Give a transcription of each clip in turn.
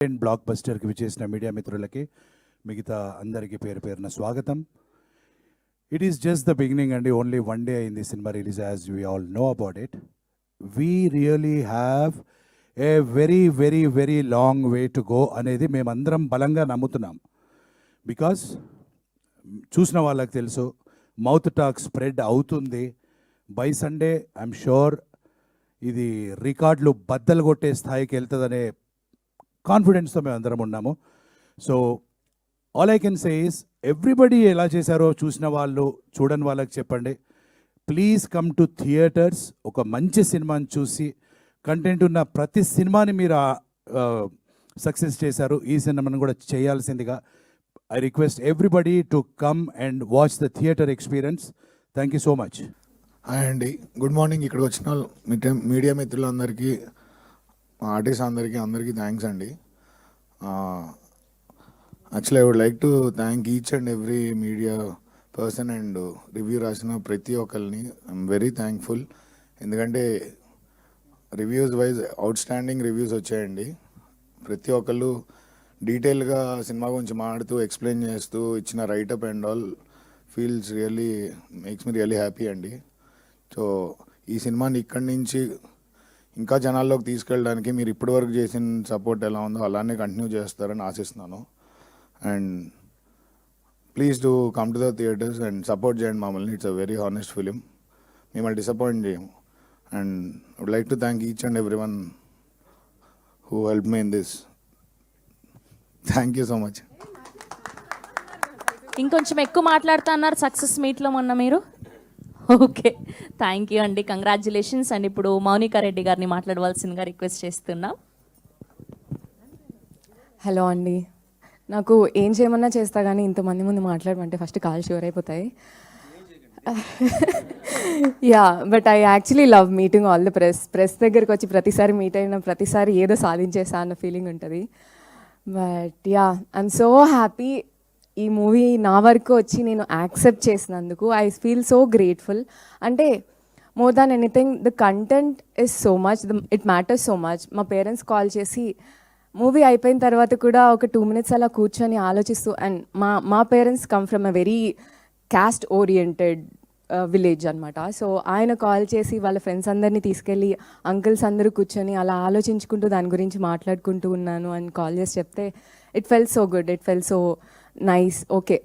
Black బస్టర్కి విచ్చేసిన media మిత్రులకి మిగతా అందరికీ పేరు పేరున స్వాగతం. It is just the beginning అండి. ఓన్లీ వన్ డే అయింది cinema release, as we all know about it. We really have a very very very long way to go అనేది మేమందరం బలంగా నమ్ముతున్నాం. బికాస్ చూసిన వాళ్ళకి తెలుసు, మౌత్ టాక్ స్ప్రెడ్ అవుతుంది. బై సండే ఐఎమ్ షూర్ ఇది రికార్డులు బద్దలు కొట్టే స్థాయికి వెళ్తుందనే కాన్ఫిడెన్స్తో మేము అందరం ఉన్నాము. So all I can say is, everybody ఎలా చేశారో చూసిన వాళ్ళు చూడని వాళ్ళకి చెప్పండి, ప్లీజ్ కమ్ టు థియేటర్స్. ఒక మంచి సినిమాని చూసి, కంటెంట్ ఉన్న ప్రతి సినిమాని మీరు సక్సెస్ చేశారు, ఈ సినిమాని కూడా చేయాల్సిందిగా I request everybody to come and watch the theatre experience. Thank you so much. Hi అండి, గుడ్ మార్నింగ్. ఇక్కడికి వచ్చిన మీడియా మిత్రులందరికీ, ఆర్టిస్ట్ అందరికీ థ్యాంక్స్ అండి. Actually I would like to thank each and every media person and review రాసిన ప్రతి ఒక్కరిని. I'm very thankful. ఎందుకంటే reviews wise outstanding reviews వచ్చాయండి. ప్రతి ఒక్కళ్ళు డీటెయిల్గా సినిమా గురించి మాట్లాడుతూ ఎక్స్ప్లెయిన్ చేస్తూ ఇచ్చిన write-up and all feels really makes me really happy అండి. సో ఈ సినిమాని ఇక్కడి నుంచి ఇంకా జనాల్లోకి తీసుకెళ్ళడానికి మీరు ఇప్పటివరకు చేసిన సపోర్ట్ ఎలా ఉందో అలానే కంటిన్యూ చేస్తారని ఆశిస్తున్నాను. And please do come to the theatres and support చేయండి మమ్మల్ని. It's a very honest film, మిమ్మల్ని డిసప్పాయింట్ చేయము. And would like to thank each and every one who help me in this. Thank you so much. ఇంకొంచెం ఎక్కువ మాట్లాడుతా అన్నారు success మీట్లో మొన్న మీరు. ఓకే, థ్యాంక్ యూ అండి, కంగ్రాచ్యులేషన్స్. అండ్ ఇప్పుడు మౌనికా రెడ్డి గారిని మాట్లాడవలసిందిగా రిక్వెస్ట్ చేస్తున్నాం. హలో అండి, నాకు ఏం చేయమన్నా చేస్తా కానీ ఇంతమంది ముందు మాట్లాడమంటే ఫస్ట్ కాల్ షూర్ అయిపోతాయి. Yeah, but I actually love meeting all the press దగ్గరికి వచ్చి ప్రతిసారి మీట్ అయిన ప్రతిసారి ఏదో సాధించేసా అన్న ఫీలింగ్ ఉంటుంది. But yeah, I'm so happy ఈ మూవీ నా వరకు వచ్చి నేను యాక్సెప్ట్ చేసినందుకు. I feel so grateful. అంటే more than anything the content is so much, it matters so much. మా పేరెంట్స్ కాల్ చేసి మూవీ అయిపోయిన తర్వాత కూడా ఒక 2 minutes అలా కూర్చొని ఆలోచిస్తూ, అండ్ మా parents come from a very caste oriented village అనమాట. సో ఆయన కాల్ చేసి వాళ్ళ ఫ్రెండ్స్ అందరినీ తీసుకెళ్ళి అంకుల్స్ అందరూ కూర్చొని అలా ఆలోచించుకుంటూ దాని గురించి మాట్లాడుకుంటూ ఉన్నాను అని కాల్ చేసి చెప్తే it felt so good, it felt so nice. Okay,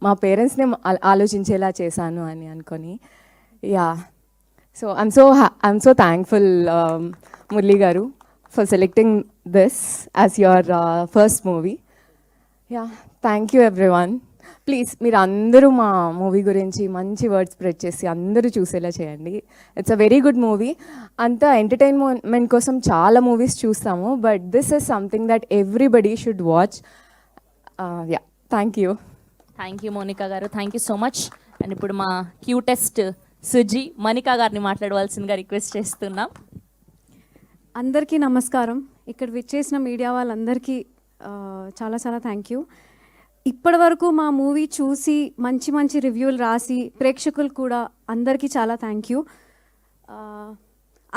మా పేరెంట్స్ని ఆలోచించేలా చేశాను అని అనుకొని. Yeah, so I'm so thankful Murali garu for selecting this as your first movie. Yeah, thank you everyone. Please మీరు అందరూ మా మూవీ గురించి మంచి వర్డ్స్ స్ప్రెడ్ చేసి అందరూ చూసేలా చేయండి. It's a very good movie. అంతా ఎంటర్టైన్మెంట్ కోసం చాలా మూవీస్ చూస్తాము, but this is something that everybody should watch. Yeah, thank you. Thank you Monica garu, thank you so much. And ఇప్పుడు మా క్యూటెస్ట్ సుజీ మనికా గారిని మాట్లాడవలసిందిగా రిక్వెస్ట్ చేస్తున్నాం. అందరికీ నమస్కారం. ఇక్కడ విచ్చేసిన మీడియా వాళ్ళందరికీ చాలా చాలా థ్యాంక్ యూ. ఇప్పటి వరకు మా మూవీ చూసి మంచి మంచి రివ్యూలు రాసి ప్రేక్షకులు కూడా అందరికీ చాలా థ్యాంక్ యూ.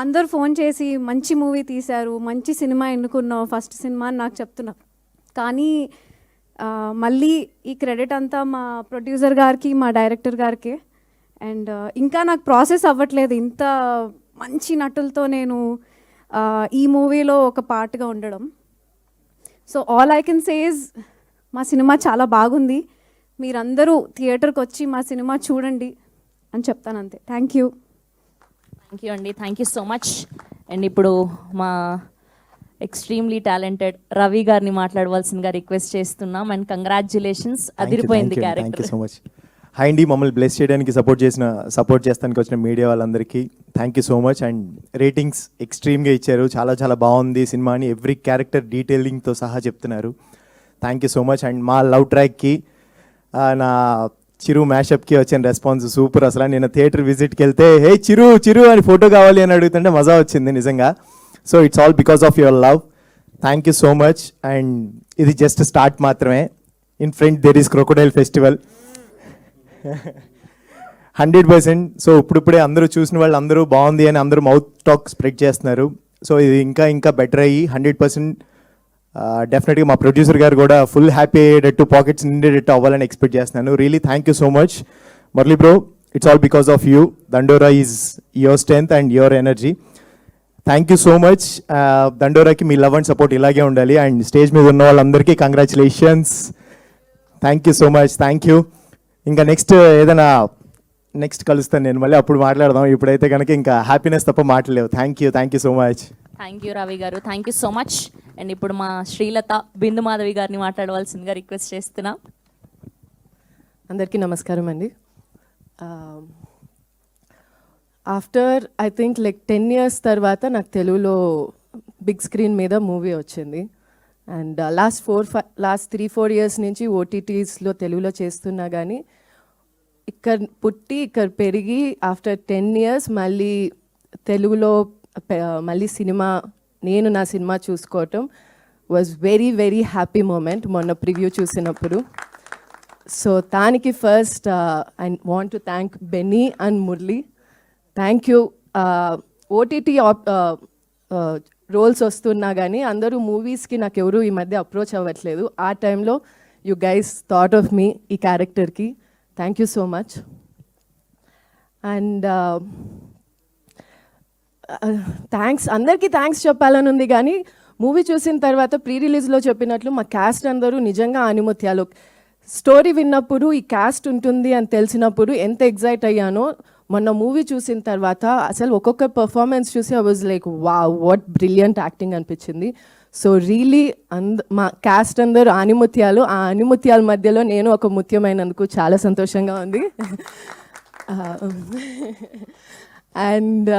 అందరు ఫోన్ చేసి మంచి మూవీ తీశారు, మంచి సినిమా ఎన్నుకున్నావు, ఫస్ట్ సినిమా అని నాకు చెప్తున్నారు. కానీ మళ్ళీ ఈ క్రెడిట్ అంతా మా ప్రొడ్యూసర్ గారికి, మా డైరెక్టర్ గారికి. అండ్ ఇంకా నాకు ప్రాసెస్ అవ్వట్లేదు ఇంత మంచి నటులతో నేను ఈ మూవీలో ఒక పార్ట్గా ఉండడం. So all I can say is మా సినిమా చాలా బాగుంది, మీరందరూ థియేటర్కి వచ్చి మా సినిమా చూడండి అని చెప్తాను, అంతే. Thank you. థ్యాంక్ యూ అండి, thank you so much. And ఇప్పుడు మా ఎక్స్ట్రీమ్లీ టాలెంటెడ్ రవి గారిని మాట్లాడవలసిందిగా రిక్వెస్ట్ చేస్తున్నాం. అండ్ కంగ్రాచ్యులేషన్స్, అదిరిపోయింది character. Thank you so much. Hi అండి, మమ్మల్ని బ్లెస్ చేయడానికి సపోర్ట్ చేస్తానికి వచ్చిన మీడియా వాళ్ళందరికీ thank you so much. And ratings ఎక్స్ట్రీమ్గా ఇచ్చారు, చాలా చాలా బాగుంది సినిమా అని ఎవ్రీ క్యారెక్టర్ డీటెయిలింగ్తో సహా చెప్తున్నారు. Thank you so much. And మా లవ్ ట్రాక్కి, నా చిరు మ్యాషప్కి వచ్చిన రెస్పాన్స్ సూపర్. అసలు నేను థియేటర్ విజిట్కి వెళ్తే హే చిరు చిరు అని ఫోటో కావాలి అని అడుగుతుంటే మజా వచ్చింది నిజంగా. So it's all because of your love. Thank you so much. And ఇది జస్ట్ స్టార్ట్ మాత్రమే. In front there is crocodile festival 100%. So ఇప్పుడిప్పుడే అందరూ చూసిన వాళ్ళు అందరూ బాగుంది అని అందరూ మౌత్ టాక్ స్ప్రెడ్ చేస్తున్నారు. సో ఇది ఇంకా ఇంకా బెటర్ అయ్యి 100% డెఫినెట్గా మా ప్రొడ్యూసర్ గారు కూడా ఫుల్ హ్యాపీ అయ్యేటట్టు పాకెట్స్ నిండేటట్టు అవ్వాలని ఎక్స్పెక్ట్ చేస్తున్నాను. Really thank you so much Murali bro. It's all because of you. Dandora is your strength and your energy. Thank you so much. దండోరాకి మీ లవ్ అండ్ సపోర్ట్ ఇలాగే ఉండాలి. అండ్ స్టేజ్ మీద ఉన్న వాళ్ళందరికీ congratulations. Thank you so much. Thank you. ఇంకా ఏదైనా next కలుస్తాను నేను మళ్ళీ, అప్పుడు మాట్లాడదాం. ఇప్పుడైతే కనుక ఇంకా హ్యాపీనెస్ తప్ప మాట్లాడలేవు. Thank you so much. Thank you Ravi garu, thank you so much. And ఇప్పుడు మా శ్రీలత బిందు మాధవి గారిని మాట్లాడవలసిందిగా రిక్వెస్ట్ చేస్తున్నాం. అందరికీ నమస్కారం అండి. After I think like 10 years తర్వాత నాకు తెలుగులో బిగ్ స్క్రీన్ మీద మూవీ వచ్చింది. అండ్ లాస్ట్ 3-4 years నుంచి ఓటీటీస్లో తెలుగులో చేస్తున్నా కానీ ఇక్కడ పుట్టి ఇక్కడ పెరిగి ఆఫ్టర్ 10 years మళ్ళీ తెలుగులో మళ్ళీ నేను నా సినిమా చూసుకోవటం was very very happy moment మొన్న ప్రివ్యూ చూసినప్పుడు. సో దానికి first I want to thank Benny and Murali. Thank you. OTT roles వస్తున్నా కానీ అందరూ మూవీస్కి నాకు ఎవరు ఈ మధ్య అప్రోచ్ అవ్వట్లేదు. ఆ టైంలో యూ గైస్ థాట్ ఆఫ్ మీ ఈ క్యారెక్టర్కి. Thank you so much. And అందరికీ థ్యాంక్స్ చెప్పాలని ఉంది కానీ మూవీ చూసిన తర్వాత ప్రీ రిలీజ్లో చెప్పినట్లు మా క్యాస్ట్ అందరూ నిజంగా ఆనిముత్యాలు. స్టోరీ విన్నప్పుడు ఈ క్యాస్ట్ ఉంటుంది అని తెలిసినప్పుడు ఎంత ఎగ్జైట్ అయ్యానో, మొన్న మూవీ చూసిన తర్వాత అసలు ఒక్కొక్క పర్ఫార్మెన్స్ చూసి I was like what brilliant acting అనిపించింది. సో రియలీ మా క్యాస్ట్ అందరూ ఆనిముత్యాలు. ఆ ఆనిముత్యాల మధ్యలో నేను ఒక ముత్యమైనందుకు చాలా సంతోషంగా ఉంది. And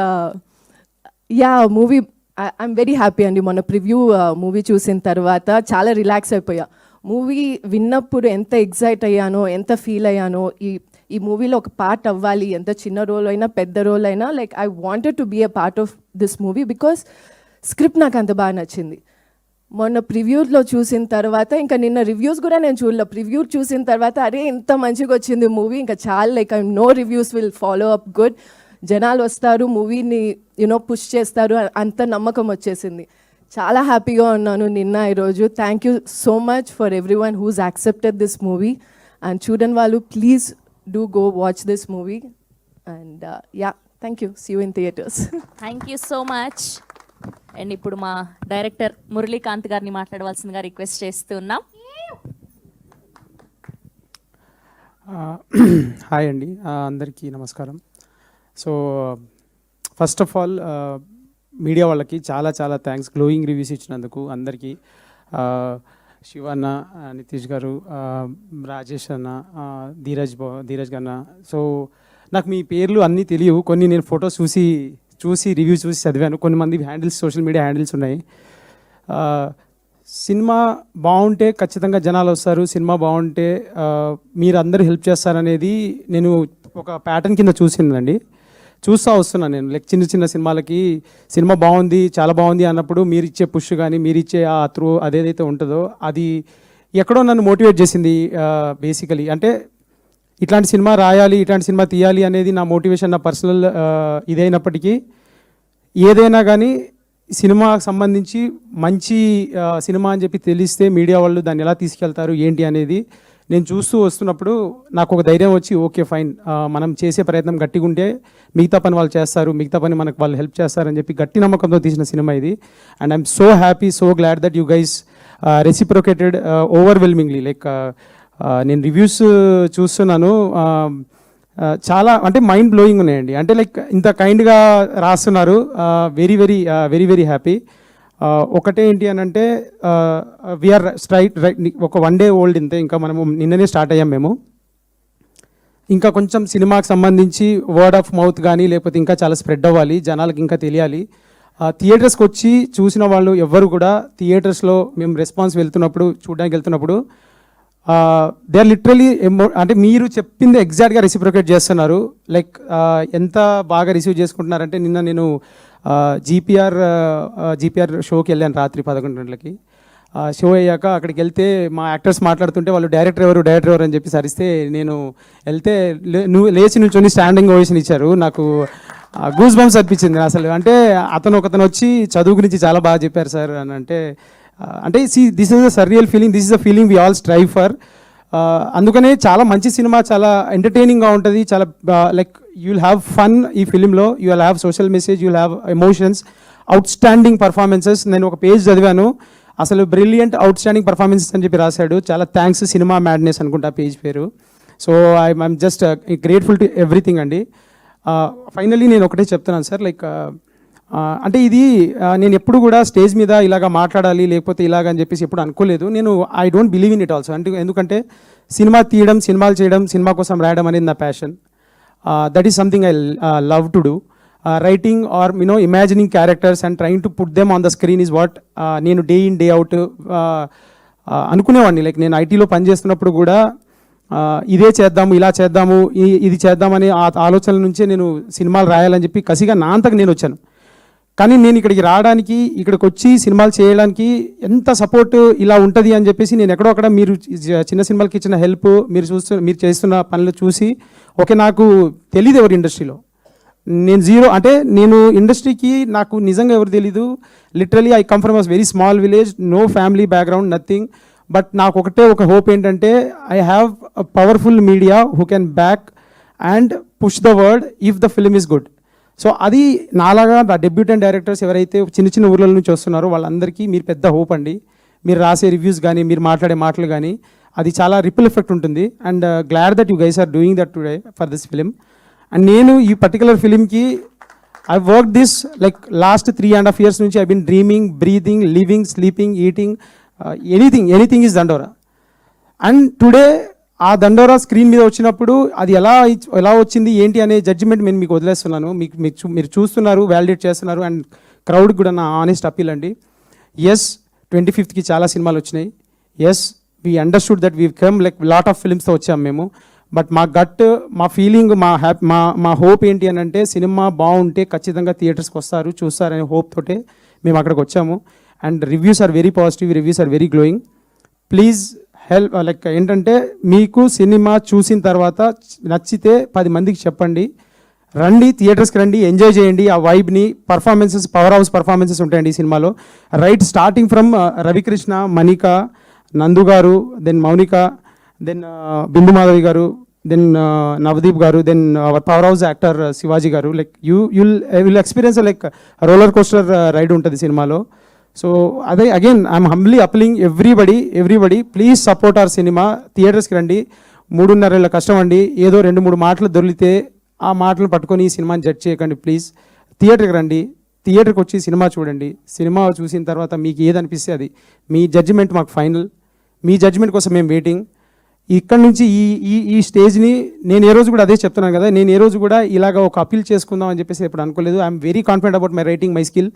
movie I'm very happy అండి. మొన్న ప్రివ్యూ మూవీ చూసిన తర్వాత చాలా రిలాక్స్ అయిపోయా. మూవీ విన్నప్పుడు ఎంత ఎగ్జైట్ అయ్యానో, ఎంత ఫీల్ అయ్యానో, ఈ మూవీలో ఒక పార్ట్ అవ్వాలి, ఎంత చిన్న రోల్ అయినా పెద్ద రోల్ అయినా like I wanted to be a part of this movie because script నాకు అంత బాగా నచ్చింది. మొన్న ప్రివ్యూలో చూసిన తర్వాత ఇంకా నిన్న రివ్యూస్ కూడా నేను చూడలే. ప్రివ్యూ చూసిన తర్వాత అరే ఇంత మంచిగా వచ్చింది మూవీ, ఇంకా చాలా like I know reviews will follow up good. జనాలు వస్తారు, మూవీని పుష్ చేస్తారు, అంత నమ్మకం వచ్చేసింది. చాలా హ్యాపీగా ఉన్నాను నిన్న ఈరోజు. Thank you so much for every one who's accepted this movie. And చూడని వాళ్ళు please do go watch this movie. And thank you. See you in theatres. Thank you so much. And ఇప్పుడు మా డైరెక్టర్ మురళీకాంత్ గారిని మాట్లాడవలసిందిగా request చేస్తున్నాం. Hi అండి, అందరికీ నమస్కారం. So first of all media వాళ్ళకి చాలా చాలా థ్యాంక్స్ గ్లోయింగ్ రివ్యూస్ ఇచ్చినందుకు అందరికీ. శివన్న, నితీష్ గారు, రాజేష్ అన్న, ధీరజ్ అన్న. సో నాకు మీ పేర్లు అన్నీ తెలియవు, కొన్ని నేను ఫొటోస్ చూసి రివ్యూ చూసి చదివాను. కొంతమంది హ్యాండిల్స్, సోషల్ మీడియా హ్యాండిల్స్ ఉన్నాయి. సినిమా బాగుంటే ఖచ్చితంగా జనాలు వస్తారు, సినిమా బాగుంటే మీరు అందరూ హెల్ప్ చేస్తారనేది నేను ఒక ప్యాటర్న్ కింద చూసిందండి. చూస్తూ వస్తున్నాను నేను. లైక్ చిన్న చిన్న సినిమాలకి సినిమా బాగుంది, చాలా బాగుంది అన్నప్పుడు మీరు ఇచ్చే పుష్ కానీ మీరు ఇచ్చే ఆ త్రూ అదేదైతే ఉంటుందో అది ఎక్కడో నన్ను మోటివేట్ చేసింది బేసికలీ. అంటే ఇట్లాంటి సినిమా రాయాలి, ఇట్లాంటి సినిమా తీయాలి అనేది నా మోటివేషన్, నా పర్సనల్ ఇదైనప్పటికీ ఏదైనా కానీ సినిమాకు సంబంధించి మంచి సినిమా అని చెప్పి తెలిస్తే మీడియా వాళ్ళు దాన్ని ఎలా తీసుకెళ్తారు ఏంటి అనేది నేను చూస్తూ వస్తున్నప్పుడు నాకు ఒక ధైర్యం వచ్చి ఓకే ఫైన్, మనం చేసే ప్రయత్నం గట్టిగా ఉంటే మిగతా పని వాళ్ళు చేస్తారు, మిగతా పని మనకు వాళ్ళు హెల్ప్ చేస్తారని చెప్పి గట్టి నమ్మకంతో తీసిన సినిమా ఇది. And I'm so happy, so glad that you guys reciprocated overwhelmingly. Like నేను రివ్యూస్ చూస్తున్నాను, చాలా అంటే మైండ్ బ్లోయింగ్ ఉన్నాయండి. అంటే లైక్ ఇంత కైండ్గా రాస్తున్నారు. Very very very very happy. ఒకటే ఏంటి అని అంటే వీఆర్ రైట్ ఒక 1 day ఓల్డ్ ఇంతే, ఇంకా మనము నిన్ననే స్టార్ట్ అయ్యాం మేము. ఇంకా కొంచెం సినిమాకి సంబంధించి వర్డ్ ఆఫ్ మౌత్ కానీ లేకపోతే ఇంకా చాలా స్ప్రెడ్ అవ్వాలి, జనాలకి ఇంకా తెలియాలి. థియేటర్స్కి వచ్చి చూసిన వాళ్ళు ఎవ్వరు కూడా థియేటర్స్లో మేము రెస్పాన్స్ చూడడానికి వెళ్తున్నప్పుడు దే ఆర్ లిటరలీ అంటే మీరు చెప్పింది ఎగ్జాక్ట్గా రెసిప్రొకేట్ చేస్తున్నారు. లైక్ ఎంత బాగా రిసీవ్ చేసుకుంటున్నారంటే నిన్న నేను జీపీఆర్ షోకి వెళ్ళాను రాత్రి 11 గంటలకి. షో అయ్యాక అక్కడికి వెళ్తే మా యాక్టర్స్ మాట్లాడుతుంటే వాళ్ళు డైరెక్టర్ ఎవరు అని చెప్పి సరిస్తే నేను వెళ్తే నువ్వు లేచి నుంచొని స్టాండింగ్ ఓవేషన్ ఇచ్చారు. నాకు గూస్ బంప్స్ అనిపించింది అసలు. అంటే ఒకతను వచ్చి చదువు గురించి చాలా బాగా చెప్పారు సార్ అని అంటే అంటే this is a surreal feeling, this is a feeling we all strive for. అందుకనే చాలా మంచి సినిమా, చాలా ఎంటర్టైనింగ్గా ఉంటుంది, చాలా like you will have fun ఈ ఫిలింలో, you will have social message, you will have emotions, outstanding performances. నేను ఒక పేజ్ చదివాను, అసలు బ్రిలియంట్ అవుట్ స్టాండింగ్ పర్ఫార్మెన్సెస్ అని చెప్పి రాశాడు. చాలా థ్యాంక్స్, సినిమా మ్యాడ్నెస్ అనుకుంటా పేజ్ పేరు. So I'm just grateful to everything అండి. ఫైనల్లీ నేను ఒకటే చెప్తున్నాను సార్, లైక్ అంటే ఇది నేను ఎప్పుడు కూడా స్టేజ్ మీద ఇలాగ మాట్లాడాలి లేకపోతే ఇలాగ అని చెప్పేసి ఎప్పుడు అనుకోలేదు. నేను I don't believe in it also. అంటే ఎందుకంటే సినిమా తీయడం, సినిమాలు చేయడం, సినిమా కోసం రాయడం అనేది నా passion. That is something I love to do. Writing or imagining characters and trying to put them on the screen is what నేను డే ఇన్ డే అవుట్ అనుకునేవాడిని. లైక్ నేను ఐటీలో పనిచేస్తున్నప్పుడు కూడా ఇదే చేద్దాము, ఇలా చేద్దాము, ఇది చేద్దామని ఆ ఆలోచనల నుంచే నేను సినిమాలు రాయాలని చెప్పి కసిగా నా అంతకు నేను వచ్చాను. కానీ నేను ఇక్కడికి రావడానికి, ఇక్కడికి వచ్చి సినిమాలు చేయడానికి ఎంత సపోర్ట్ ఇలా ఉంటుంది అని చెప్పేసి నేను ఎక్కడో అక్కడ మీరు చిన్న సినిమాలకి ఇచ్చిన హెల్ప్, మీరు చేస్తున్న పనులు చూసి ఓకే, నాకు తెలియదు ఎవరు ఇండస్ట్రీలో, నేను జీరో. అంటే నేను ఇండస్ట్రీకి నాకు నిజంగా ఎవరు తెలీదు. Literally I come from a very small village, no family background, nothing. But నాకు ఒకటే ఒక హోప్ ఏంటంటే I have a powerful media who can back and push the word if the film is good. So అది నాలాగా నా debutante directors ఎవరైతే చిన్న చిన్న ఊర్ల నుంచి వస్తున్నారో వాళ్ళందరికీ మీరు పెద్ద హోప్ అండి. మీరు రాసే రివ్యూస్ కానీ, మీరు మాట్లాడే మాటలు కానీ, అది చాలా రిపుల్ ఎఫెక్ట్ ఉంటుంది. And glad that you guys are doing that today for this film. And నేను ఈ పర్టికులర్ ఫిలింకి I work this like last 3.5 years నుంచి I been dreaming, breathing, living, sleeping, eating, anything is Dandora. And today ఆ Dandora screen మీద వచ్చినప్పుడు అది ఎలా వచ్చింది ఏంటి అనే జడ్జిమెంట్ నేను మీకు వదిలేస్తున్నాను. మీరు చూస్తున్నారు, వ్యాలిడేట్ చేస్తున్నారు. అండ్ క్రౌడ్కి కూడా నా ఆనెస్ట్ అప్పీల్ అండి. ఎస్ 25th చాలా సినిమాలు వచ్చినాయి. Yes we understood that we come like lot of ఫిల్మ్స్తో వచ్చాము మేము. బట్ మా గట్, మా ఫీలింగ్, మా హోప్ ఏంటి అని అంటే సినిమా బాగుంటే ఖచ్చితంగా థియేటర్స్కి వస్తారు, చూస్తారనే హోప్ తోటే మేము అక్కడికి వచ్చాము. And reviews are very positive, reviews are very glowing. Please help, like ఏంటంటే మీకు సినిమా చూసిన తర్వాత నచ్చితే 10 మందికి చెప్పండి, రండి థియేటర్స్కి రండి, ఎంజాయ్ చేయండి ఆ వైబ్ని. పర్ఫార్మెన్సెస్, పవర్ హౌస్ పర్ఫార్మెన్సెస్ ఉంటాయండి ఈ సినిమాలో. Right starting from Ravikrishna, Manika, Nandu garu, then Mounika, then Bindu Madhavi garu, then Navdeep garu, then our powerhouse actor Shivaji garu. Like you will experience like roller coaster ride ఉంటుంది సినిమాలో. సో అదే again I'm humbly appealing everybody please support our సినిమా. థియేటర్స్కి రండి. 3.5 ఏళ్ళ కష్టం అండి. ఏదో 2-3 మాటలు దొరికితే ఆ మాటలు పట్టుకొని ఈ సినిమాని జడ్జ్ చేయకండి ప్లీజ్. థియేటర్కి రండి, థియేటర్కి వచ్చి సినిమా చూడండి. సినిమా చూసిన తర్వాత మీకు ఏదనిపిస్తే అది మీ జడ్జిమెంట్ మాకు ఫైనల్. మీ జడ్జిమెంట్ కోసం మేము వెయిటింగ్. ఇక్కడ నుంచి ఈ స్టేజ్ని నేను ఏ రోజు కూడా అదే చెప్తున్నాను కదా, నేను ఏ రోజు కూడా ఇలాగ ఒక అప్పీల్ చేసుకుందాం అని చెప్పేసి ఎప్పుడు అనుకోలేదు. I'm very confident about my writing, my skill.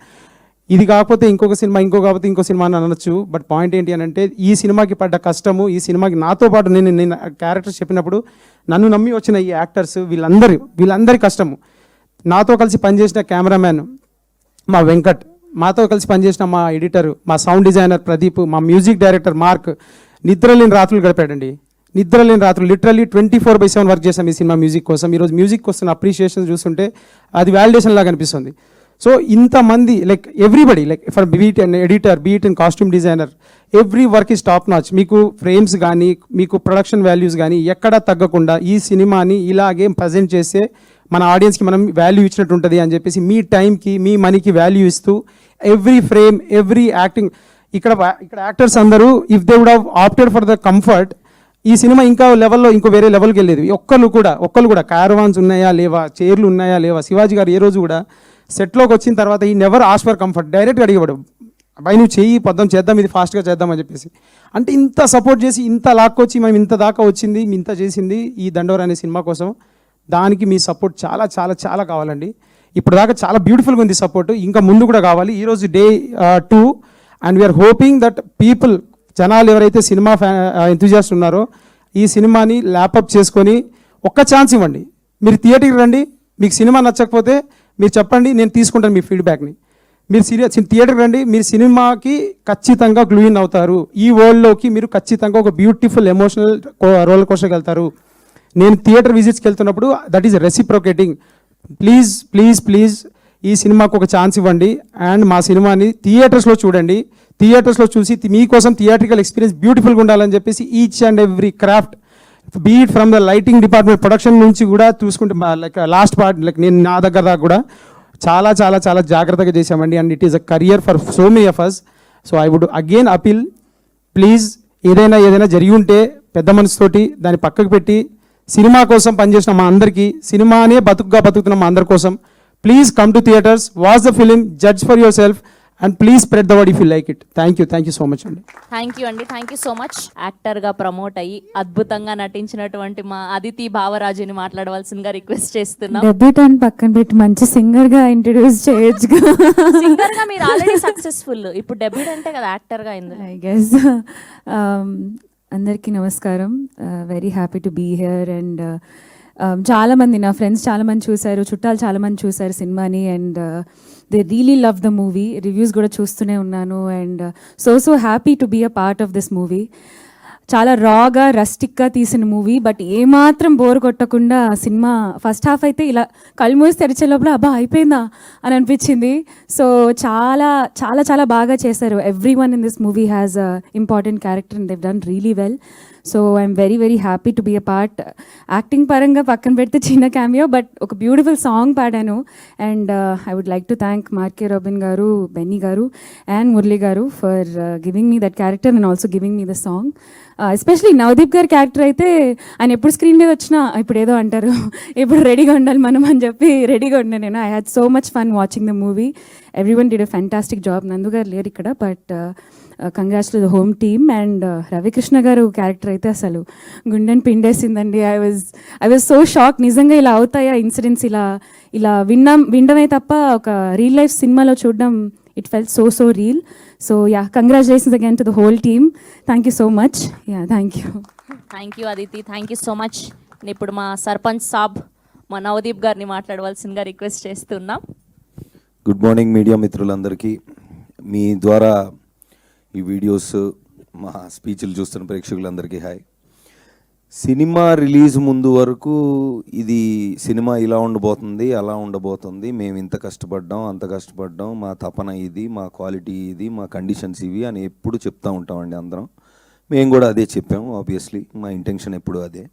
ఇది కాకపోతే ఇంకొక సినిమా, కాకపోతే ఇంకో సినిమా అని అనొచ్చు. బట్ పాయింట్ ఏంటి అని అంటే ఈ సినిమాకి పడ్డ కష్టము, ఈ సినిమాకి నాతో పాటు నేను క్యారెక్టర్స్ చెప్పినప్పుడు నన్ను నమ్మి వచ్చిన ఈ యాక్టర్స్ వీళ్ళందరి కష్టము. నాతో కలిసి పనిచేసిన కెమెరామ్యాన్ మా వెంకట్, మాతో కలిసి పనిచేసిన మా ఎడిటర్, మా సౌండ్ డిజైనర్ ప్రదీప్, మా మ్యూజిక్ డైరెక్టర్ మార్క్ నిద్రలేని రాత్రులు గడిపాడండి. నిద్రలేని రాత్రులు లిటరల్లీ 24/7 వర్క్ చేసాం ఈ సినిమా మ్యూజిక్ కోసం. ఈరోజు మ్యూజిక్ వస్తున్న అప్రిషియేషన్ చూస్తుంటే అది వ్యాలిడేషన్ లాగా అనిపిస్తుంది. సో ఇంతమంది like everybody, like for beat and editor, beat and costume designer, every work is top notch. మీకు ఫ్రేమ్స్ కానీ, మీకు ప్రొడక్షన్ వాల్యూస్ కానీ ఎక్కడా తగ్గకుండా ఈ సినిమాని ఇలాగే ప్రజెంట్ చేస్తే మన ఆడియన్స్కి మనం వాల్యూ ఇచ్చినట్టు ఉంటుంది అని చెప్పేసి మీ టైంకి, మీ మనీకి వాల్యూ ఇస్తూ ఎవ్రీ ఫ్రేమ్, ఎవ్రీ యాక్టింగ్. ఇక్కడ యాక్టర్స్ అందరూ if they would have opted for the comfort, ఈ సినిమా ఇంకా లెవెల్లో, ఇంకో వేరే లెవెల్కి వెళ్ళేది. ఒక్కళ్ళు కూడా క్యారవాన్స్ ఉన్నాయా లేవా, చైర్లు ఉన్నాయా లేవా. శివాజీ గారు ఏ రోజు కూడా సెట్లోకి వచ్చిన తర్వాత ఈ నెవర్ ఆస్క్ ఫర్ కంఫర్ట్, డైరెక్ట్గా అడిగేవాడు, అబ్బాయి నువ్వు చెయ్యి, పొద్దున చేద్దాం, ఇది ఫాస్ట్గా చేద్దాం అని చెప్పేసి. అంటే ఇంత సపోర్ట్ చేసి, ఇంత లాక్కొచ్చి మనం ఇంత దాకా వచ్చింది, ఇంత చేసింది ఈ దండోరా అనే సినిమా కోసం. దానికి మీ సపోర్ట్ చాలా చాలా చాలా కావాలండి. ఇప్పుడు దాకా చాలా బ్యూటిఫుల్గా ఉంది సపోర్ట్, ఇంకా ముందు కూడా కావాలి. ఈరోజు Day 2 and we are hoping that people, జనాలు ఎవరైతే సినిమా ఎంతూజియాస్ట్ ఉన్నారో ఈ సినిమాని ల్యాపప్ చేసుకొని ఒక్క ఛాన్స్ ఇవ్వండి. మీరు థియేటర్కి రండి, మీకు సినిమా నచ్చకపోతే మీరు చెప్పండి, నేను తీసుకుంటాను మీ ఫీడ్బ్యాక్ని. మీరు థియేటర్కి రండి, మీరు సినిమాకి ఖచ్చితంగా గ్లూ ఇన్ అవుతారు. ఈ వరల్డ్లోకి మీరు ఖచ్చితంగా ఒక బ్యూటిఫుల్ ఎమోషనల్ రోలర్ కోస్టర్కి వెళ్తారు. నేను థియేటర్ విజిట్స్కి వెళ్తున్నప్పుడు దట్ ఈస్ రెసిప్రోకేటింగ్. ప్లీజ్ ఈ సినిమాకు ఒక ఛాన్స్ ఇవ్వండి అండ్ మా సినిమాని థియేటర్స్లో చూడండి. థియేటర్స్లో చూసి మీకోసం థియేట్రికల్ ఎక్స్పీరియన్స్ బ్యూటిఫుల్గా ఉండాలని చెప్పేసి each and every craft beat from the lighting department production నుంచి కూడా చూసుకుంటే లైక్ లాస్ట్ పార్ట్ లైక్ నేను నా దగ్గర దాకా కూడా చాలా చాలా చాలా జాగ్రత్తగా చేశామండి. And it is a career for so many of us. So I would again appeal, please ఏదైనా జరిగి ఉంటే పెద్ద మనసుతోటి దాన్ని పక్కకు పెట్టి సినిమా కోసం పనిచేసిన మా అందరికీ, సినిమానే బతుకుతున్న మా అందరి కోసం, please come to theatres, watch the film, judge for your self and please spread the word if you like it. Thank you so much అండి. థ్యాంక్ యూ అండి, థ్యాంక్ యూ సో మచ్. యాక్టర్గా ప్రమోట్ అయ్యి అద్భుతంగా నటించినటువంటి మా అదితి భావరాజుని మాట్లాడవలసిందిగా request చేస్తున్నాం. Debutante పక్కన పెట్టి మంచి సింగర్ గా ఇంట్రడ్యూస్ చేయొచ్చుగా. సింగర్ గా మీరు ఆల్రెడీ సక్సెస్ఫుల్, ఇప్పుడు డెబ్యూట్ అంటే కదా యాక్టర్ గా అయింది. I guess. అందరికీ నమస్కారం. Very happy to be here. And చాలామంది నా ఫ్రెండ్స్ చాలామంది చూశారు, చుట్టాలు చాలామంది చూశారు సినిమాని. And they really love the movie. Reviews కూడా చూస్తూనే ఉన్నాను. And so happy to be a part of this movie. చాలా రాగా రస్టిక్గా తీసిన మూవీ, బట్ ఏమాత్రం బోర్ కొట్టకుండా సినిమా ఫస్ట్ హాఫ్ అయితే ఇలా కళ్ళు మూసి తెరిచే లోపల అబ్బా అయిపోయిందా అని అనిపించింది. సో చాలా చాలా చాలా బాగా చేశారు. Every one in this movie has a important character and they done really well. So I'm very very happy to be a part. Acting పరంగా పక్కన పెడితే చిన్న క్యామియో, బట్ ఒక బ్యూటిఫుల్ సాంగ్ పాడాను. And I would like to thank Mark K Robin garu, Benny garu and Murali garu for giving me that character and also giving me the song. Especially Navdeep గారి character అయితే ఆయన ఎప్పుడు స్క్రీన్ మీద వచ్చినా ఇప్పుడు ఏదో అంటారు ఇప్పుడు రెడీగా ఉండాలి మనం అని చెప్పి రెడీగా ఉన్నాను నేను. I had so much fun watching the movie. Every one did a fantastic job. Nandu garu లేరు ఇక్కడ, but congrats to the home team. And Ravikrishna garu character అయితే అసలు గుండెని పిండేసిందండి. I was so shock. నిజంగా ఇలా అవుతాయా ఇన్సిడెంట్స్? ఇలా వినడమే తప్ప ఒక రియల్ లైఫ్ సినిమాలో చూడడం, it felt so real. So yeah, congratulations again to the whole team. Thank you so much. Yeah, thank you. Thank you Aditi, thank you so much. ఇప్పుడు మా సర్పంచ్ సాబ్, మా నవదీప్ గారిని మాట్లాడవలసిందిగా రిక్వెస్ట్ చేస్తున్నాం. గుడ్ మార్నింగ్ మీడియా మిత్రులందరికీ. మీ ద్వారా ఈ వీడియోస్, మా స్పీచ్లు చూస్తున్న ప్రేక్షకులందరికీ హాయ్. సినిమా రిలీజ్ ముందు వరకు ఇది సినిమా ఇలా ఉండబోతుంది, అలా ఉండబోతుంది, మేము ఇంత కష్టపడ్డాం, అంత కష్టపడ్డాం, మా తపన ఇది, మా క్వాలిటీ ఇది, మా కండిషన్స్ ఇవి అని ఎప్పుడు చెప్తూ ఉంటామండి అందరం. మేము కూడా అదే చెప్పాము. ఆబ్వియస్లీ మా ఇంటెన్షన్ ఎప్పుడు అదే.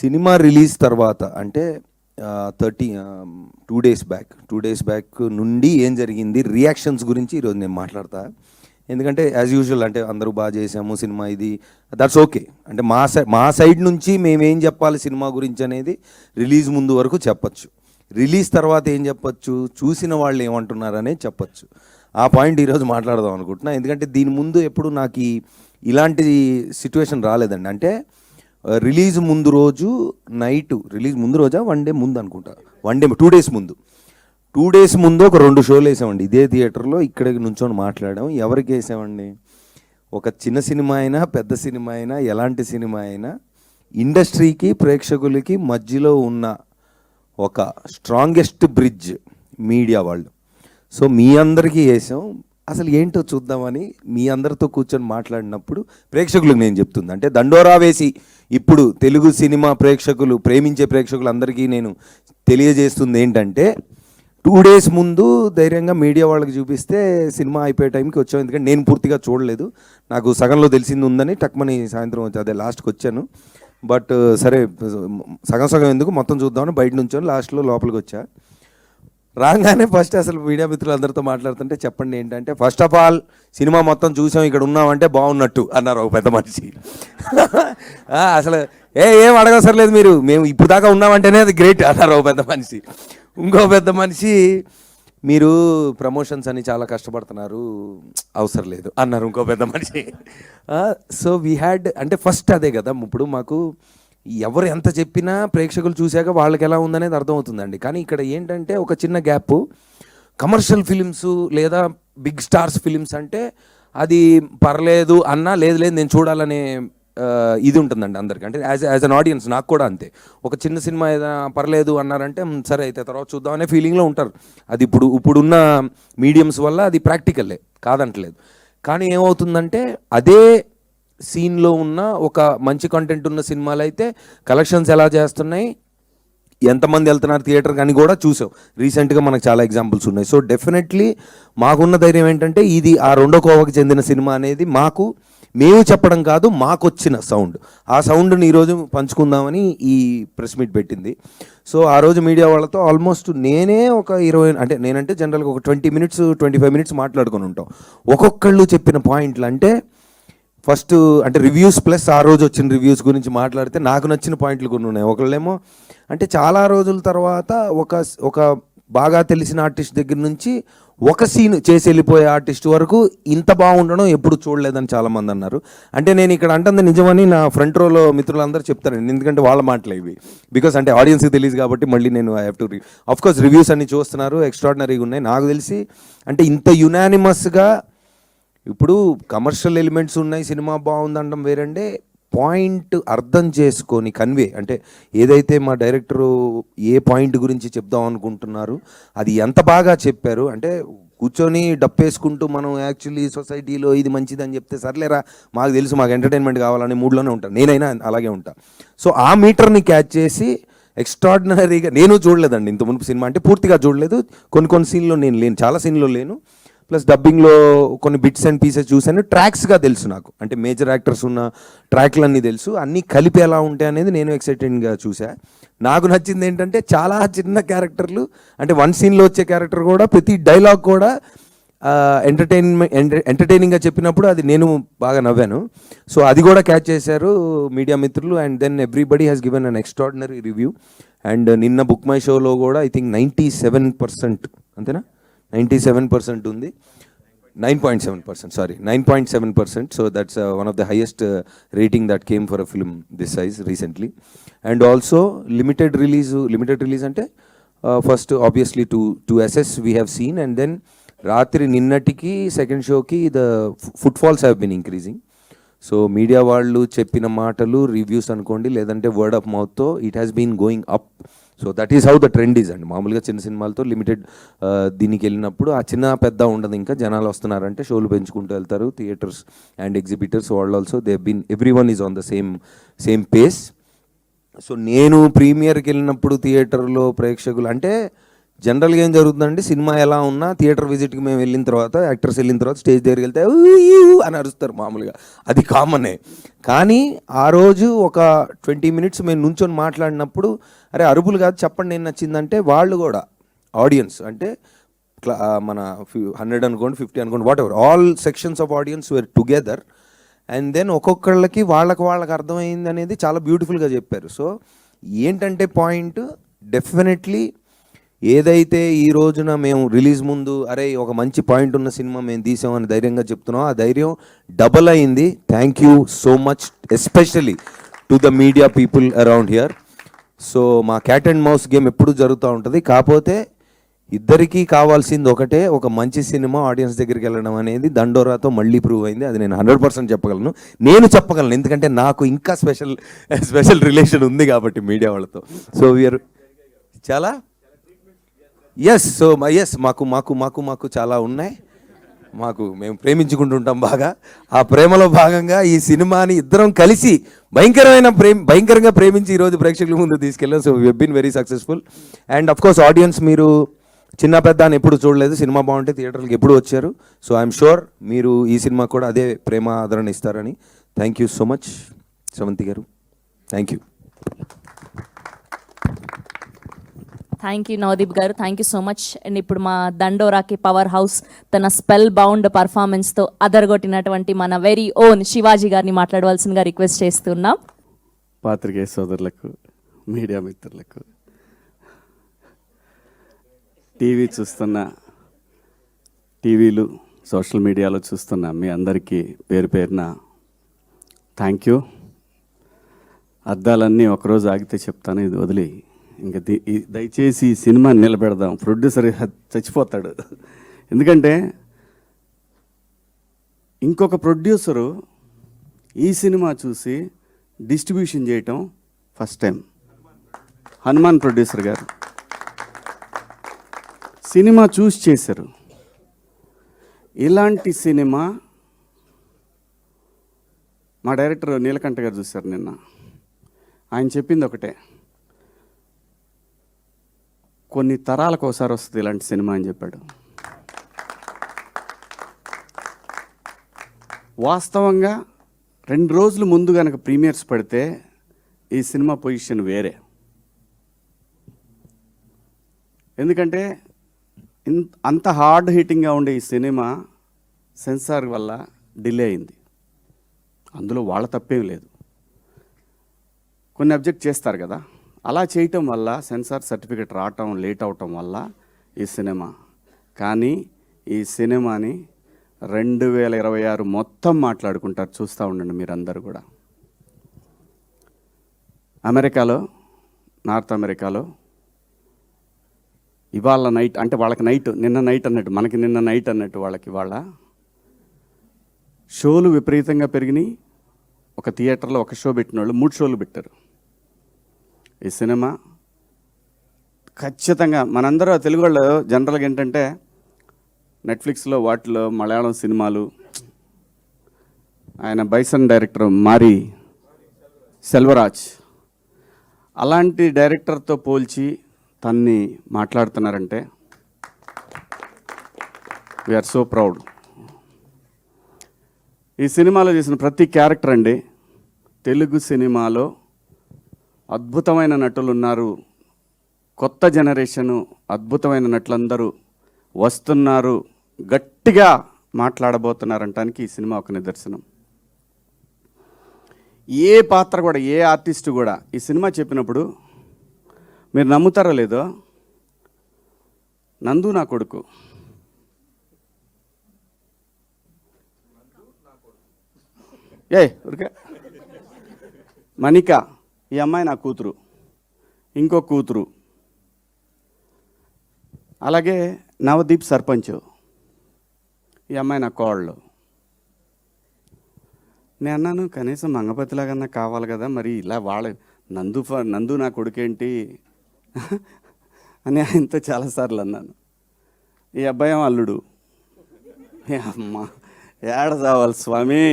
సినిమా రిలీజ్ తర్వాత అంటే 2 డేస్ బ్యాక్ నుండి ఏం జరిగింది, రియాక్షన్స్ గురించి ఈరోజు నేను మాట్లాడతా. ఎందుకంటే యాజ్ యూజువల్ అంటే అందరూ బాగా చేసాము సినిమా, ఇది దట్స్ ఓకే. అంటే మా సైడ్ నుంచి మేమేం చెప్పాలి సినిమా గురించి అనేది రిలీజ్ ముందు వరకు చెప్పచ్చు. రిలీజ్ తర్వాత ఏం చెప్పచ్చు, చూసిన వాళ్ళు ఏమంటున్నారనేది చెప్పచ్చు. ఆ పాయింట్ ఈరోజు మాట్లాడదాం అనుకుంటున్నా. ఎందుకంటే దీని ముందు ఎప్పుడు నాకు ఇలాంటి సిచ్యువేషన్ రాలేదండి. అంటే రిలీజ్ ముందు రోజు నైట్, రిలీజ్ ముందు రోజా 1 డే ముందు అనుకుంటా, 2 డేస్ ముందు, 2 డేస్ ముందు ఒక 2 షోలు వేసామండి ఇదే థియేటర్లో. ఇక్కడికి నుంచొని మాట్లాడాం. ఎవరికి వేసామండి? ఒక చిన్న సినిమా అయినా పెద్ద సినిమా అయినా ఎలాంటి సినిమా అయినా ఇండస్ట్రీకి ప్రేక్షకులకి మధ్యలో ఉన్న ఒక స్ట్రాంగెస్ట్ బ్రిడ్జ్ మీడియా వాళ్ళు. సో మీ అందరికీ వేసాం. అసలు ఏంటో చూద్దామని మీ అందరితో కూర్చొని మాట్లాడినప్పుడు ప్రేక్షకులకు నేను చెప్తుంది అంటే దండోరా వేసి ఇప్పుడు తెలుగు సినిమా ప్రేక్షకులు, ప్రేమించే ప్రేక్షకులు అందరికీ నేను తెలియజేస్తుంది ఏంటంటే 2 డేస్ ముందు ధైర్యంగా మీడియా వాళ్ళకి చూపిస్తే సినిమా అయిపోయే టైంకి వచ్చాం. ఎందుకంటే నేను పూర్తిగా చూడలేదు, నాకు సగంలో తెలిసింది ఉందని టక్మని సాయంత్రం వచ్చి అదే లాస్ట్కి వచ్చాను. బట్ సరే సగం ఎందుకు మొత్తం చూద్దామని బయట నుంచొని లాస్ట్లో లోపలికి వచ్చా. రాగానే ఫస్ట్ అసలు మీడియా మిత్రులందరితో మాట్లాడుతుంటే చెప్పండి ఏంటంటే, ఫస్ట్ ఆఫ్ ఆల్ సినిమా మొత్తం చూసాం, ఇక్కడ ఉన్నామంటే బాగున్నట్టు అన్నారు ఒక పెద్ద మనిషి. అసలు ఏం అడగవసరం లేదు, మేము ఇప్పుడు దాకా ఉన్నామంటేనే అది గ్రేట్ అన్నారు ఒక పెద్ద మనిషి. ఇంకో పెద్ద మనిషి, మీరు ప్రమోషన్స్ అని చాలా కష్టపడుతున్నారు, అవసరం లేదు అన్నారు ఇంకో పెద్ద మనిషి. సో వీ హ్యాడ్ అంటే ఫస్ట్ అదే కదా, ఇప్పుడు మాకు ఎవరు ఎంత చెప్పినా ప్రేక్షకులు చూశాక వాళ్ళకి ఎలా ఉందనేది అర్థమవుతుందండి. కానీ ఇక్కడ ఏంటంటే ఒక చిన్న గ్యాప్. కమర్షియల్ ఫిలిమ్స్ లేదా బిగ్ స్టార్స్ ఫిలిమ్స్ అంటే అది పర్లేదు అన్నా, లేదు నేను చూడాలనే ఇది ఉంటుందండి అందరికి. అంటే యాజ్ అన్ ఆడియన్స్ నాకు కూడా అంతే. ఒక చిన్న సినిమా ఏదైనా పర్లేదు అన్నారంటే సరే అయితే తర్వాత చూద్దాం అనే ఫీలింగ్లో ఉంటారు. అది ఇప్పుడున్న మీడియంస్ వల్ల అది ప్రాక్టికల్లే, కాదంటలేదు. కానీ ఏమవుతుందంటే అదే సీన్లో ఉన్న ఒక మంచి కంటెంట్ ఉన్న సినిమాలు అయితే కలెక్షన్స్ ఎలా చేస్తున్నాయి, ఎంతమంది వెళ్తున్నారు థియేటర్ కానీ కూడా చూసాం. రీసెంట్గా మనకు చాలా ఎగ్జాంపుల్స్ ఉన్నాయి. సో డెఫినెట్లీ మాకున్న ధైర్యం ఏంటంటే ఇది ఆ రెండో కోవకు చెందిన సినిమా అనేది మేము చెప్పడం కాదు, మాకు వచ్చిన సౌండ్. ఆ సౌండ్ని ఈరోజు పంచుకుందామని ఈ ప్రెస్ మీట్ పెట్టింది. సో ఆ రోజు మీడియా వాళ్ళతో ఆల్మోస్ట్ నేనే ఒక 20 అంటే నేనంటే జనరల్గా ఒక 20 minutes 25 minutes మాట్లాడుకొని ఉంటాం. ఒక్కొక్కళ్ళు చెప్పిన పాయింట్లు అంటే ఫస్ట్ అంటే రివ్యూస్ ప్లస్ ఆ రోజు వచ్చిన రివ్యూస్ గురించి మాట్లాడితే నాకు నచ్చిన పాయింట్లు కొన్ని ఉన్నాయి. ఒకళ్ళేమో అంటే చాలా రోజుల తర్వాత ఒక బాగా తెలిసిన ఆర్టిస్ట్ దగ్గర నుంచి ఒక సీన్ చేసి వెళ్ళిపోయే ఆర్టిస్ట్ వరకు ఇంత బాగుండడం ఎప్పుడు చూడలేదని చాలామంది అన్నారు. అంటే నేను ఇక్కడ అంటుంది నిజమని నా ఫ్రంట్ రోలో మిత్రులందరూ చెప్తారండి, ఎందుకంటే వాళ్ళ మాటలు ఇవి. బికాస్ అంటే ఆడియన్స్కి తెలియదు కాబట్టి మళ్ళీ నేను I have to of course reviews అన్ని చూస్తున్నారు, ఎక్స్ట్రాడినరీగా ఉన్నాయి. నాకు తెలిసి అంటే ఇంత యునానిమస్గా ఇప్పుడు కమర్షియల్ ఎలిమెంట్స్ ఉన్నాయి, సినిమా బాగుందనడం వేరంటే పాయింట్ అర్థం చేసుకొని కన్వే అంటే ఏదైతే మా డైరెక్టరు ఏ పాయింట్ గురించి చెప్దాం అనుకుంటున్నారు అది ఎంత బాగా చెప్పారు. అంటే కూర్చొని డప్పేసుకుంటూ మనం యాక్చువల్లీ సొసైటీలో ఇది మంచిదని చెప్తే సర్లేరా మాకు తెలుసు, మాకు ఎంటర్టైన్మెంట్ కావాలనే మూడ్లోనే ఉంటాను, నేనైనా అలాగే ఉంటాను. సో ఆ మీటర్ని క్యాచ్ చేసి ఎక్స్ట్రాడినరీగా నేను చూడలేదండి ఇంత మునుపు సినిమా, అంటే పూర్తిగా చూడలేదు, కొన్ని సీన్లో నేను లేను, చాలా సీన్లో లేను. ప్లస్ డబ్బింగ్లో కొన్ని బిట్స్ అండ్ పీసెస్ చూశాను, ట్రాక్స్గా తెలుసు నాకు, అంటే మేజర్ యాక్టర్స్ ఉన్న ట్రాక్లన్నీ తెలుసు, అన్నీ కలిపి ఎలా ఉంటాయి అనేది నేను ఎక్సైటెడ్గా చూసా. నాకు నచ్చింది ఏంటంటే చాలా చిన్న క్యారెక్టర్లు, అంటే వన్ సీన్లో వచ్చే క్యారెక్టర్ కూడా ప్రతి డైలాగ్ కూడా ఎంటర్టైనింగ్గా చెప్పినప్పుడు అది నేను బాగా నవ్వాను. సో అది కూడా క్యాచ్ చేశారు మీడియా మిత్రులు. And then everybody has given an extraordinary review. And నిన్న బుక్ మై షోలో కూడా ఐ థింక్ 97% అంతేనా, 97% ఉంది, 9.7%, sorry, 9.7%. So that's one of the highest rating that came for a film this size recently. And also limited release ante first obviously to assess we have seen, and then రాత్రి నిన్నటికి second షోకి the footfalls have been increasing. So media వాళ్ళు చెప్పిన మాటలు reviews అనుకోండి, లేదంటే word of మౌత్తో it has been going up. So that is how the trend is అండి. మామూలుగా చిన్న సినిమాలతో లిమిటెడ్ దీనికి వెళ్ళినప్పుడు ఆ చిన్న పెద్ద ఉండదు, ఇంకా జనాలు వస్తున్నారంటే షోలు పెంచుకుంటూ వెళ్తారు. థియేటర్స్ అండ్ ఎగ్జిబిటర్స్ వాళ్ళు also they been every one is on the same pace. So నేను ప్రీమియర్కి వెళ్ళినప్పుడు థియేటర్లో ప్రేక్షకులు అంటే జనరల్గా ఏం జరుగుతుందండి, సినిమా ఎలా ఉన్నా థియేటర్ విజిట్కి మేము వెళ్ళిన తర్వాత యాక్టర్స్ వెళ్ళిన తర్వాత స్టేజ్ దగ్గరికి వెళ్తే అని అరుస్తారు మామూలుగా, అది కామనే. కానీ ఆ రోజు ఒక 20 minutes మేము నుంచొని మాట్లాడినప్పుడు అరే అరుపులు కాదు చెప్పండి ఏం నచ్చిందంటే వాళ్ళు కూడా ఆడియన్స్ అంటే మన 100 అనుకోండి 50 అనుకోండి whatever all sections of audience were together. And then ఒక్కొక్కళ్ళకి వాళ్ళకి అర్థమైంది అనేది చాలా బ్యూటిఫుల్గా చెప్పారు. సో ఏంటంటే పాయింట్ డెఫినెట్లీ ఏదైతే ఈ రోజున మేము రిలీజ్ ముందు అరే ఒక మంచి పాయింట్ ఉన్న సినిమా మేము తీసామని ధైర్యంగా చెప్తున్నాం, ఆ ధైర్యం డబల్ అయింది. Thank you so much especially to the media people around here. So మా క్యాట్ అండ్ మౌస్ గేమ్ ఎప్పుడు జరుగుతూ ఉంటుంది, కాకపోతే ఇద్దరికీ కావాల్సింది ఒకటే, ఒక మంచి సినిమా ఆడియన్స్ దగ్గరికి వెళ్ళడం అనేది దండోరాతో మళ్ళీ ప్రూవ్ అయింది. అది నేను 100% చెప్పగలను, ఎందుకంటే నాకు ఇంకా స్పెషల్ రిలేషన్ ఉంది కాబట్టి మీడియా వాళ్ళతో. సో వీఆర్ చాలా మాకు చాలా ఉన్నాయి, మేము ప్రేమించుకుంటుంటాం బాగా. ఆ ప్రేమలో భాగంగా ఈ సినిమాని ఇద్దరం కలిసి భయంకరంగా ప్రేమించి ఈరోజు ప్రేక్షకుల ముందు తీసుకెళ్ళాం. So we been very successful. And of course audience మీరు చిన్న పెద్ద అని ఎప్పుడు చూడలేదు, సినిమా బాగుంటే థియేటర్కి ఎప్పుడు వచ్చారు. సో ఐఎమ్ షూర్ మీరు ఈ సినిమా కూడా అదే ప్రేమ ఆదరణ ఇస్తారని. Thank you so much Sravanthi garu, thank you. Thank you Navdeep garu, thank you so much. And ఇప్పుడు మా దండోరాకి పవర్ హౌస్ తన స్పెల్ బౌండ్ పర్ఫార్మెన్స్తో అదరగొట్టినటువంటి మన వెరీ ఓన్ శివాజీ గారిని మాట్లాడవలసిందిగా రిక్వెస్ట్ చేస్తున్నాం. పాత్రికేయ సోదరులకు, మీడియా మిత్రులకు, టీవీ చూస్తున్న, టీవీలు సోషల్ మీడియాలో చూస్తున్న మీ అందరికీ పేరు పేరున థ్యాంక్ యూ. అద్దాలన్నీ ఒకరోజు ఆగితే చెప్తాను, ఇది వదిలి ఇంకా దయచేసి ఈ సినిమా నిలబెడదాం. ప్రొడ్యూసర్ చచ్చిపోతాడు, ఎందుకంటే ఇంకొక ప్రొడ్యూసరు ఈ సినిమా చూసి డిస్ట్రిబ్యూషన్ చేయటం ఫస్ట్ టైం. హనుమాన్ ప్రొడ్యూసర్ గారు సినిమా చూసి చేశారు. ఇలాంటి సినిమా మా డైరెక్టర్ నీలకంఠ గారు చూశారు నిన్న. ఆయన చెప్పింది ఒకటే, కొన్ని తరాలకు ఒకసారి వస్తుంది ఇలాంటి సినిమా అని చెప్పాడు. వాస్తవంగా 2 రోజుల ముందు కనుక ప్రీమియర్స్ పడితే ఈ సినిమా పొజిషన్ వేరే. ఎందుకంటే అంత హార్డ్ హిట్టింగ్గా ఉండే ఈ సినిమా సెన్సార్ వల్ల డిలే అయింది. అందులో వాళ్ళ తప్పేం లేదు, కొన్ని అబ్జెక్ట్ చేస్తారు కదా, అలా చేయటం వల్ల సెన్సార్ సర్టిఫికెట్ రావటం లేట్ అవటం వల్ల ఈ సినిమా. కానీ ఈ సినిమాని 2026 మొత్తం మాట్లాడుకుంటారు, చూస్తూ ఉండండి మీరందరూ కూడా. అమెరికాలో, నార్త్ అమెరికాలో ఇవాళ నైట్ అంటే వాళ్ళకి నైట్, నిన్న నైట్ అన్నట్టు మనకి నిన్న నైట్ అన్నట్టు వాళ్ళకి వాళ్ళ షోలు విపరీతంగా పెరిగినాయి. ఒక థియేటర్లో ఒక షో పెట్టిన వాళ్ళు 3 షోలు పెట్టారు. ఈ సినిమా ఖచ్చితంగా మనందరూ తెలుగు వాళ్ళు జనరల్గా ఏంటంటే నెట్ఫ్లిక్స్లో వాటిలో మలయాళం సినిమాలు, ఆయన బైసన్ డైరెక్టర్ మారి సెల్వరాజ్ అలాంటి డైరెక్టర్తో పోల్చి తన్ని మాట్లాడుతున్నారంటే వీఆర్ సో ప్రౌడ్. ఈ సినిమాలో చేసిన ప్రతి క్యారెక్టర్ అండి, తెలుగు సినిమాలో అద్భుతమైన నటులు ఉన్నారు, కొత్త జనరేషను అద్భుతమైన నటులందరూ వస్తున్నారు, గట్టిగా మాట్లాడబోతున్నారంటానికి ఈ సినిమా ఒక నిదర్శనం. ఏ పాత్ర కూడా, ఏ ఆర్టిస్టు కూడా ఈ సినిమా చెప్పినప్పుడు మీరు నమ్ముతారో లేదో, నందు నా కొడుకు, ఊరికే మణిక ఈ అమ్మాయి నా కూతురు, ఇంకో కూతురు, అలాగే నవదీప్ సర్పంచ్ ఈ అమ్మాయి నా కోళ్ళు. నేను అన్నాను కనీసం మంగపతిలాగన్నా కావాలి కదా, మరి ఇలా వాళ్ళ నందు నా కొడుకేంటి అని ఆయనతో చాలాసార్లు అన్నాను. ఈ అబ్బాయి అల్లుడు. అమ్మ ఏడ చావాలి స్వామి.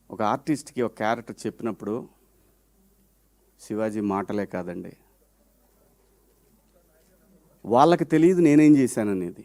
ఒక ఆర్టిస్ట్కి ఒక క్యారెక్టర్ చెప్పినప్పుడు శివాజీ మాటలే కాదండి, వాళ్ళకి తెలియదు నేనేం చేశాననేది.